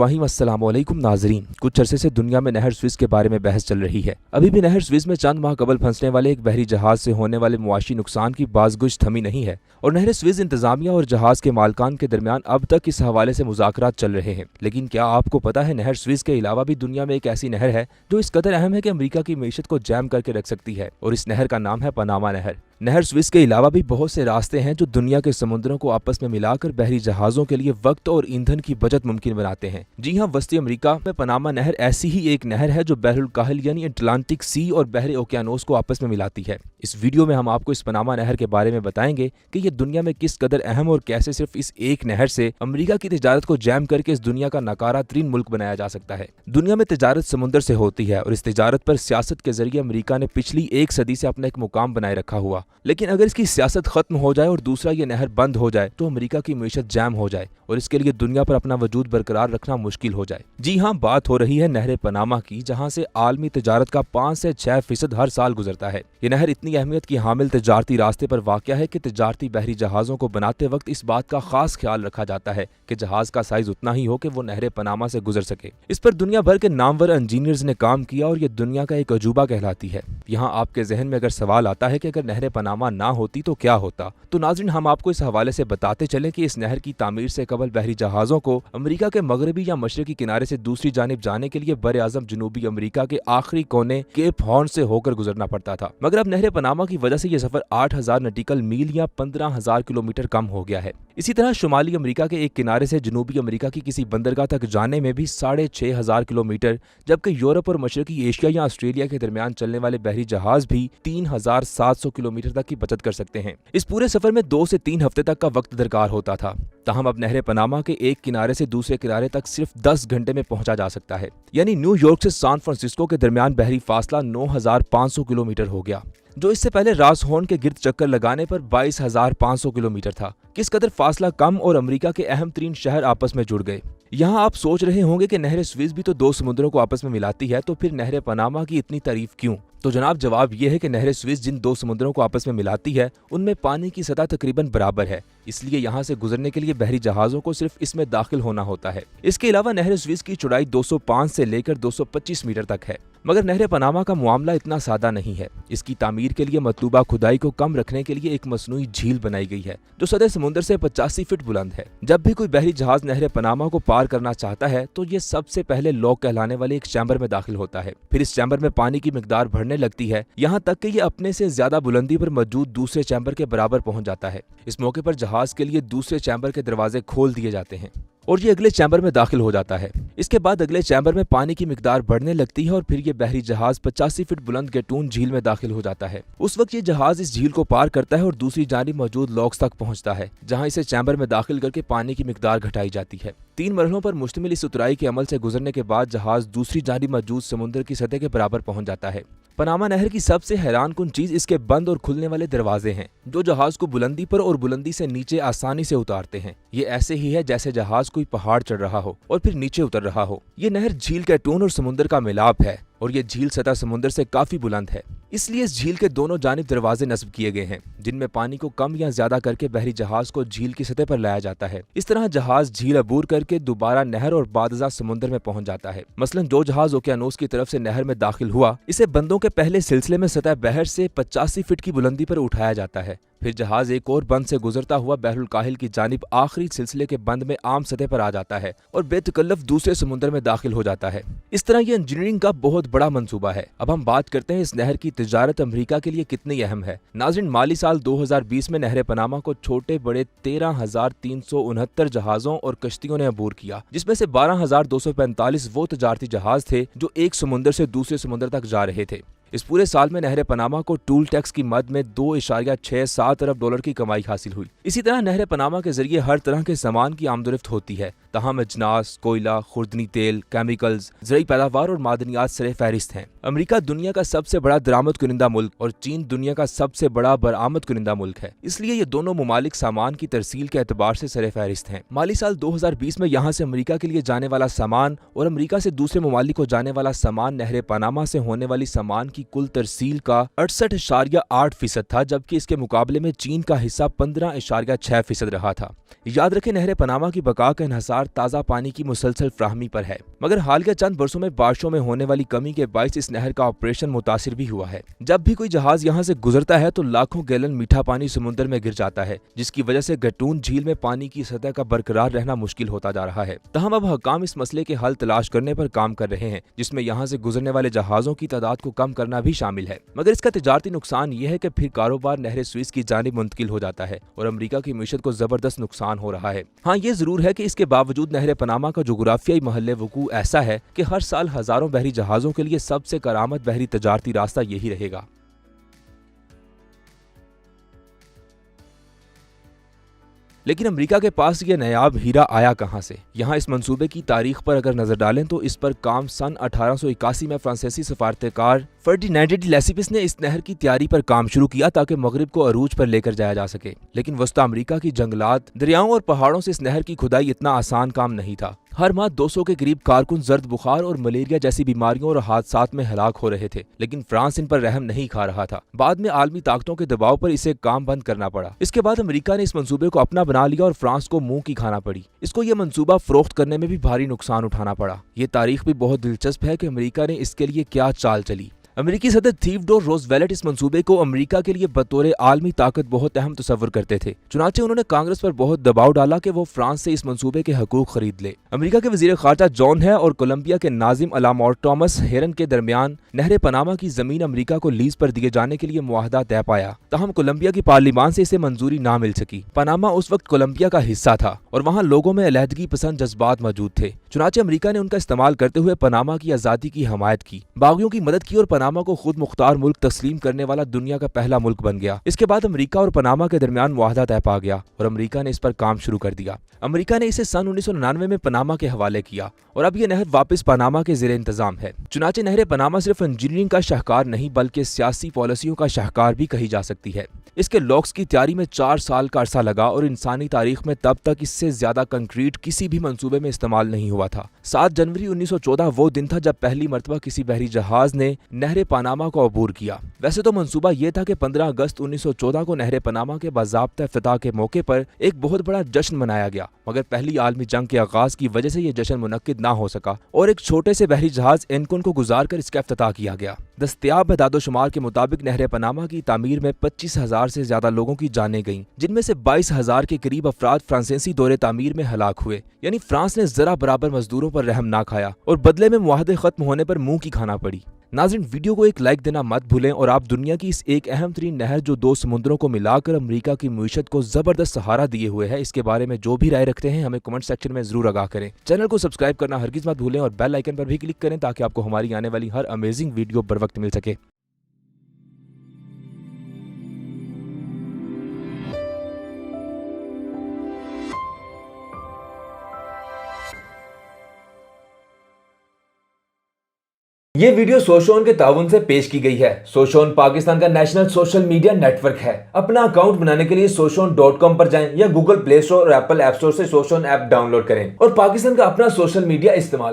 वहीं अस्सलाम वालेकुम नाजरीन। कुछ अरसे से दुनिया में नहर स्विस के बारे में बहस चल रही है। अभी भी नहर स्विस में चंद माह कबल फंसने वाले एक बहरी जहाज से होने वाले मुआशी नुकसान की बाज़गुश थमी नहीं है और नहर स्विस इंतजामिया और जहाज के मालकान के दरमियान अब तक इस हवाले से मुज़ाकरात चल रहे हैं। लेकिन क्या आपको पता है, नहर स्विस के अलावा भी दुनिया में एक ऐसी नहर है जो इस कदर अहम है कि अमेरिका की मईशत को जैम करके रख सकती है, और इस नहर का नाम है पनामा नहर। नहर स्विस के अलावा भी बहुत से रास्ते हैं जो दुनिया के समुद्रों को आपस में मिलाकर बहरी जहाजों के लिए वक्त और ईंधन की बचत मुमकिन बनाते हैं। जी हाँ, वस्ती अमेरिका में पनामा नहर ऐसी ही एक नहर है जो बहरुल काहिल यानी अटलांटिक सी और बहरे ओकियानोस को आपस में मिलाती है। इस वीडियो में हम आपको इस पनामा नहर के बारे में बताएंगे कि ये दुनिया में किस कदर अहम और कैसे सिर्फ इस एक नहर से अमेरिका की तिजारत को जैम करके इस दुनिया का नकारा तरीन मुल्क बनाया जा सकता है। दुनिया में तिजारत समुद्र से होती है और इस तिजारत पर सियासत के जरिए अमेरिका ने पिछली एक सदी से अपना एक मुकाम बनाए रखा हुआ। लेकिन अगर इसकी सियासत खत्म हो जाए और दूसरा ये नहर बंद हो जाए तो अमेरिका की मईशत जैम हो जाए और इसके लिए दुनिया पर अपना वजूद बरकरार रखना मुश्किल हो जाए। जी हाँ, बात हो रही है नहर पनामा की, जहाँ से आलमी तिजारत का 5 से 6% हर साल गुजरता है। ये नहर इतनी अहमियत की हामिल तिजारती रास्ते पर वाक़या है कि तिजारती बहरी जहाज़ों को बनाते वक्त इस बात का खास ख्याल रखा जाता है कि जहाज का साइज उतना ही हो कि वो नहर पनामा से गुजर सके। इस पर दुनिया भर के नामवर इंजीनियर्स ने काम किया और ये दुनिया का एक अजूबा कहलाती है। यहाँ आपके जहन में अगर सवाल आता है कि अगर नहर पनामा ना होती तो क्या होता, तो नाज़रीन हम आपको इस हवाले से बताते चलें कि इस नहर की तामीर से कबल बहरी जहाज़ों को अमेरिका के मगरबी या मशरकी किनारे से दूसरी जानिब जाने के लिए बर आज़म जनूबी अमेरिका के आखिरी कोने केप हॉर्न से होकर गुजरना पड़ता था। मगर अब नहर पनामा की वजह से यह सफर 8000 नटिकल मील या 15000 किलोमीटर कम हो गया है। इसी तरह शुमाली अमेरिका के एक किनारे से जनूबी अमेरिका की किसी बंदरगाह तक जाने में भी 6500 किलोमीटर, जबकि यूरोप और मशरकी एशिया या ऑस्ट्रेलिया के दरमियान चलने वाले बहरी जहाज भी 3700 किलोमीटर तक की बचत कर सकते हैं। इस पूरे सफर में 2 से 3 हफ्ते तक का वक्त दरकार होता था। ताहम अब नहर पनामा के एक किनारे से दूसरे किनारे तक सिर्फ 10 घंटे में पहुंचा जा सकता है। यानी न्यूयॉर्क से सैन फ्रांसिस्को के दरमियान बहरी फासला 9500 किलोमीटर हो गया, जो इससे पहले रास हॉर्न के गिर्द चक्कर लगाने पर 22500 किलोमीटर था। किस कदर फासला कम और अमेरिका के अहम तरीन शहर आपस में जुड़ गए। यहाँ आप सोच रहे होंगे कि नहर स्विस भी तो 2 समुद्रों को आपस में मिलाती है, तो फिर नहर पनामा की इतनी तारीफ क्यों? तो जनाब, जवाब यह है कि नहर स्विस जिन 2 समुद्रों को आपस में मिलाती है उनमें पानी की सतह तकरीबन बराबर है, इसलिए यहाँ से गुजरने के लिए बहरी जहाजों को सिर्फ इसमें दाखिल होना होता है। इसके अलावा नहर स्विस की चौड़ाई 205 से लेकर 225 मीटर तक है। मगर नहर पनामा का मामला इतना सादा नहीं है। इसकी तामीर के लिए मतलूबा खुदाई को कम रखने के लिए एक मसनूई झील बनाई गई है जो सतह समुद्र से 85 फीट बुलंद है। जब भी कोई बहरी जहाज नहर पनामा को पार करना चाहता है तो ये सबसे पहले लॉक कहलाने वाले एक चैम्बर में दाखिल होता है। फिर इस चैम्बर में पानी की मिकदार बढ़ने लगती है, यहाँ तक कि ये अपने से ज्यादा बुलंदी पर मौजूद दूसरे चैम्बर के बराबर पहुंच जाता है। इस मौके पर जहाज के लिए दूसरे चैम्बर के दरवाजे खोल दिए जाते हैं और ये अगले चैम्बर में दाखिल हो जाता है। इसके बाद अगले चैम्बर में पानी की मिकदार बढ़ने लगती है और फिर ये बहरी जहाज 85 फीट बुलंद गेटून झील में दाखिल हो जाता है। उस वक्त ये जहाज इस झील को पार करता है और दूसरी जानिब मौजूद लॉक्स तक पहुंचता है, जहां इसे चैम्बर में दाखिल करके पानी की मिकदार घटाई जाती है। 3 मरहलों पर मुश्तमिल इस उतराई के अमल से गुजरने के बाद जहाज दूसरी जानिब मौजूद समुद्र की सतह के बराबर पहुंच जाता है। पनामा नहर की सबसे हैरान कुन चीज इसके बंद और खुलने वाले दरवाजे हैं, जो जहाज को बुलंदी पर और बुलंदी से नीचे आसानी से उतारते हैं। ये ऐसे ही है जैसे जहाज कोई पहाड़ चढ़ रहा हो और फिर नीचे उतर रहा हो। ये नहर झील के टून और समुद्र का मिलाप है और ये झील सतह समुद्र से काफी बुलंद है, इसलिए इस झील के दोनों जानिब दरवाजे नस्ब किए गए हैं जिनमें पानी को कम या ज्यादा करके बहरी जहाज को झील की सतह पर लाया जाता है। इस तरह जहाज झील अबूर करके दोबारा नहर और बादजा समुद्र में पहुंच जाता है। मसलन जो जहाज ओकियानोस की तरफ से नहर में दाखिल हुआ, इसे बंदों के पहले सिलसिले में सतह बहर से 85 फीट की बुलंदी पर उठाया जाता है। फिर जहाज एक और बंद से गुजरता हुआ बहरुल काहिल की जानिब आखिरी सिलसिले के बंद में आम सतह पर आ जाता है और बेतकल्लफ दूसरे समुद्र में दाखिल हो जाता है। इस तरह ये इंजीनियरिंग का बहुत बड़ा मंसूबा है। अब हम बात करते हैं इस नहर की तिजारत अमेरिका के लिए कितनी अहम है। नाज़रीन, माली साल 2020 में नहर पनामा को छोटे बड़े 13,369 जहाजों और कश्तियों ने अबूर किया, जिसमें से 12,245 वो तिजारती जहाज थे जो एक समुद्र से दूसरे समुद्र तक जा रहे थे। इस पूरे साल में नहर पनामा को टूल टैक्स की मद में 2.67 अरब डॉलर की कमाई हासिल हुई। इसी तरह नहर पनामा के जरिए हर तरह के सामान की आमदोरफ्त होती है। तमाम अजनास, कोयला, खुर्दनी तेल, केमिकल्स, ज़रूरी पैदावार और मादनियात सरे फहरिस्त हैं। अमेरिका दुनिया का सबसे बड़ा दरामद कुनिंदा मुल्क और चीन दुनिया का सबसे बड़ा बरामद कुनिंदा मुल्क है, इसलिए ये दोनों मुमालिक सामान की तरसील के एतबार से सरे फहरिस्त हैं। माली साल 2020 में यहाँ से अमेरिका के लिए जाने वाला सामान और अमेरिका से दूसरे ममालिक को जाने वाला सामान नहर पनामा से होने वाली सामान की कुल तरसील का 68.8% था, जबकि इसके मुकाबले में चीन का हिस्सा 15.6% रहा था। याद रखें, नहर पनामा की बका का इन्हसार انحصار تازہ پانی کی مسلسل فراہمی پر ہے، مگر حال کے چند برسوں میں بارشوں میں ہونے والی کمی کے باعث اس نہر کا آپریشن متاثر بھی ہوا ہے۔ جب بھی کوئی جہاز یہاں سے گزرتا ہے تو لاکھوں گیلن میٹھا پانی سمندر میں گر جاتا ہے، جس کی وجہ سے گٹون جھیل میں پانی کی سطح کا برقرار رہنا مشکل ہوتا جا رہا ہے۔ تاہم اب حکام اس مسئلے کے حل تلاش کرنے پر کام کر رہے ہیں، جس میں یہاں سے گزرنے والے جہازوں کی تعداد کو کم کرنا بھی شامل ہے، مگر اس کا تجارتی نقصان یہ ہے کہ پھر کاروبار نہر سوئز کی جانب منتقل ہو جاتا ہے اور امریکہ کی معیشت کو زبردست نقصان ہو رہا ہے۔ ہاں یہ ضرور ہے کہ اس کے باوجود نہر پاناما کا جغرافیائی محل وقوع ایسا ہے کہ ہر سال ہزاروں بحری جہازوں کے لیے سب سے کارآمد بحری تجارتی راستہ یہی رہے گا۔ لیکن امریکہ کے پاس یہ نایاب ہیرا آیا کہاں سے؟ یہاں اس منصوبے کی تاریخ پر اگر نظر ڈالیں تو اس پر کام سن 1881 میں فرانسیسی سفارتکار فرڈینانڈ ڈی لیسیپس نے اس نہر کی تیاری پر کام شروع کیا تاکہ مغرب کو عروج پر لے کر جایا جا سکے، لیکن وسطی امریکہ کی جنگلات، دریاؤں اور پہاڑوں سے اس نہر کی کھدائی اتنا آسان کام نہیں تھا۔ ہر ماہ 200 کے قریب کارکن زرد بخار اور ملیریا جیسی بیماریوں اور حادثات میں ہلاک ہو رہے تھے، لیکن فرانس ان پر رحم نہیں کھا رہا تھا۔ بعد میں عالمی طاقتوں کے دباؤ پر اسے کام بند کرنا پڑا۔ اس کے بعد امریکہ نے اس منصوبے کو اپنا بنا لیا اور فرانس کو منہ کی کھانا پڑی۔ اس کو یہ منصوبہ فروخت کرنے میں بھی بھاری نقصان اٹھانا پڑا۔ یہ تاریخ بھی بہت دلچسپ ہے کہ امریکہ نے اس کے لیے کیا چال چلی۔ امریکی صدر تھیوڈور روزویلٹ اس منصوبے کو امریکہ کے لیے بطور عالمی طاقت بہت اہم تصور کرتے تھے، چنانچہ انہوں نے کانگریس پر بہت دباؤ ڈالا کہ وہ فرانس سے اس منصوبے کے حقوق خرید لے۔ امریکہ کے وزیر خارجہ جان ہے اور کولمبیا کے ناظم علامہ ٹامس ہیرن کے درمیان نہر پاناما کی زمین امریکہ کو لیز پر دیے جانے کے لیے معاہدہ طے پایا، تاہم کولمبیا کی پارلیمان سے اسے منظوری نہ مل سکی۔ پاناما اس وقت کولمبیا کا حصہ تھا اور وہاں لوگوں میں علیحدگی پسند جذبات موجود تھے، چنانچہ امریکہ نے ان کا استعمال کرتے ہوئے پاناما کی آزادی کی حمایت کی، باغیوں کی مدد کی اور پاناما کو خود مختار ملک تسلیم کرنے والا دنیا کا پہلا ملک بن گیا۔ اس کے بعد امریکہ اور پاناما کے درمیان معاہدہ طے پا گیا اور امریکہ نے اس پر کام شروع کر دیا۔ امریکہ نے اسے سن 1999 میں پاناما کے حوالے کیا اور اب یہ نہر واپس پاناما کے زیر انتظام ہے۔ چنانچہ نہر پاناما صرف انجینئرنگ کا شاہکار نہیں بلکہ سیاسی پالیسیوں کا شاہکار بھی کہی جا سکتی ہے۔ اس کے لاکس کی تیاری میں 4 سال کا عرصہ لگا اور انسانی تاریخ میں تب تک اس سے زیادہ کنکریٹ کسی بھی منصوبے میں استعمال نہیں ہوا تھا۔ 7 جنوری 1914 وہ دن تھا جب پہلی مرتبہ کسی بحری جہاز نے نہر پاناما کو عبور کیا۔ ویسے تو منصوبہ یہ تھا کہ 15 اگست 1914 کو نہر پاناما کے باضابطہ افتتاح کے موقع پر ایک بہت بڑا جشن منایا گیا، مگر پہلی عالمی جنگ کے آغاز کی وجہ سے یہ جشن منعقد نہ ہو سکا اور ایک چھوٹے سے بحری جہاز اینکون کو گزار کر اس کا افتتاح کیا گیا۔ دستیاب اعداد و شمار کے مطابق نہر پاناما کی تعمیر میں 25,000 سے زیادہ لوگوں کی جانیں گئیں، جن میں سے 22,000 کے قریب افراد فرانسیسی دورے تعمیر میں ہلاک ہوئے، یعنی فرانس نے ذرا برابر مزدوروں پر رحم نہ کھایا اور بدلے میں معاہدے ختم ہونے پر منہ کی کھانا پڑی۔ ناظرین، ویڈیو کو ایک لائک دینا مت بھولیں اور آپ دنیا کی اس ایک اہم ترین نہر جو 2 سمندروں کو ملا کر امریکہ کی معیشت کو زبردست سہارا دیے ہوئے ہے، اس کے بارے میں جو بھی رائے رکھتے ہیں ہمیں کمنٹ سیکشن میں ضرور آگاہ کریں۔ چینل کو سبسکرائب کرنا ہرگز مت بھولیں اور بیل آئیکن پر بھی کلک کریں تاکہ آپ کو ہماری آنے والی ہر امیزنگ ویڈیو بر وقت مل سکے۔ یہ ویڈیو سوشون کے تعاون سے پیش کی گئی ہے۔ سوشون پاکستان کا national social media network ہے۔ اپنا اکاؤنٹ بنانے کے لیے soshon.com پر جائیں یا گوگل پلے اسٹور اور ایپل ایپ اسٹور سے سوشون ایپ ڈاؤن لوڈ کریں اور پاکستان کا اپنا سوشل میڈیا استعمال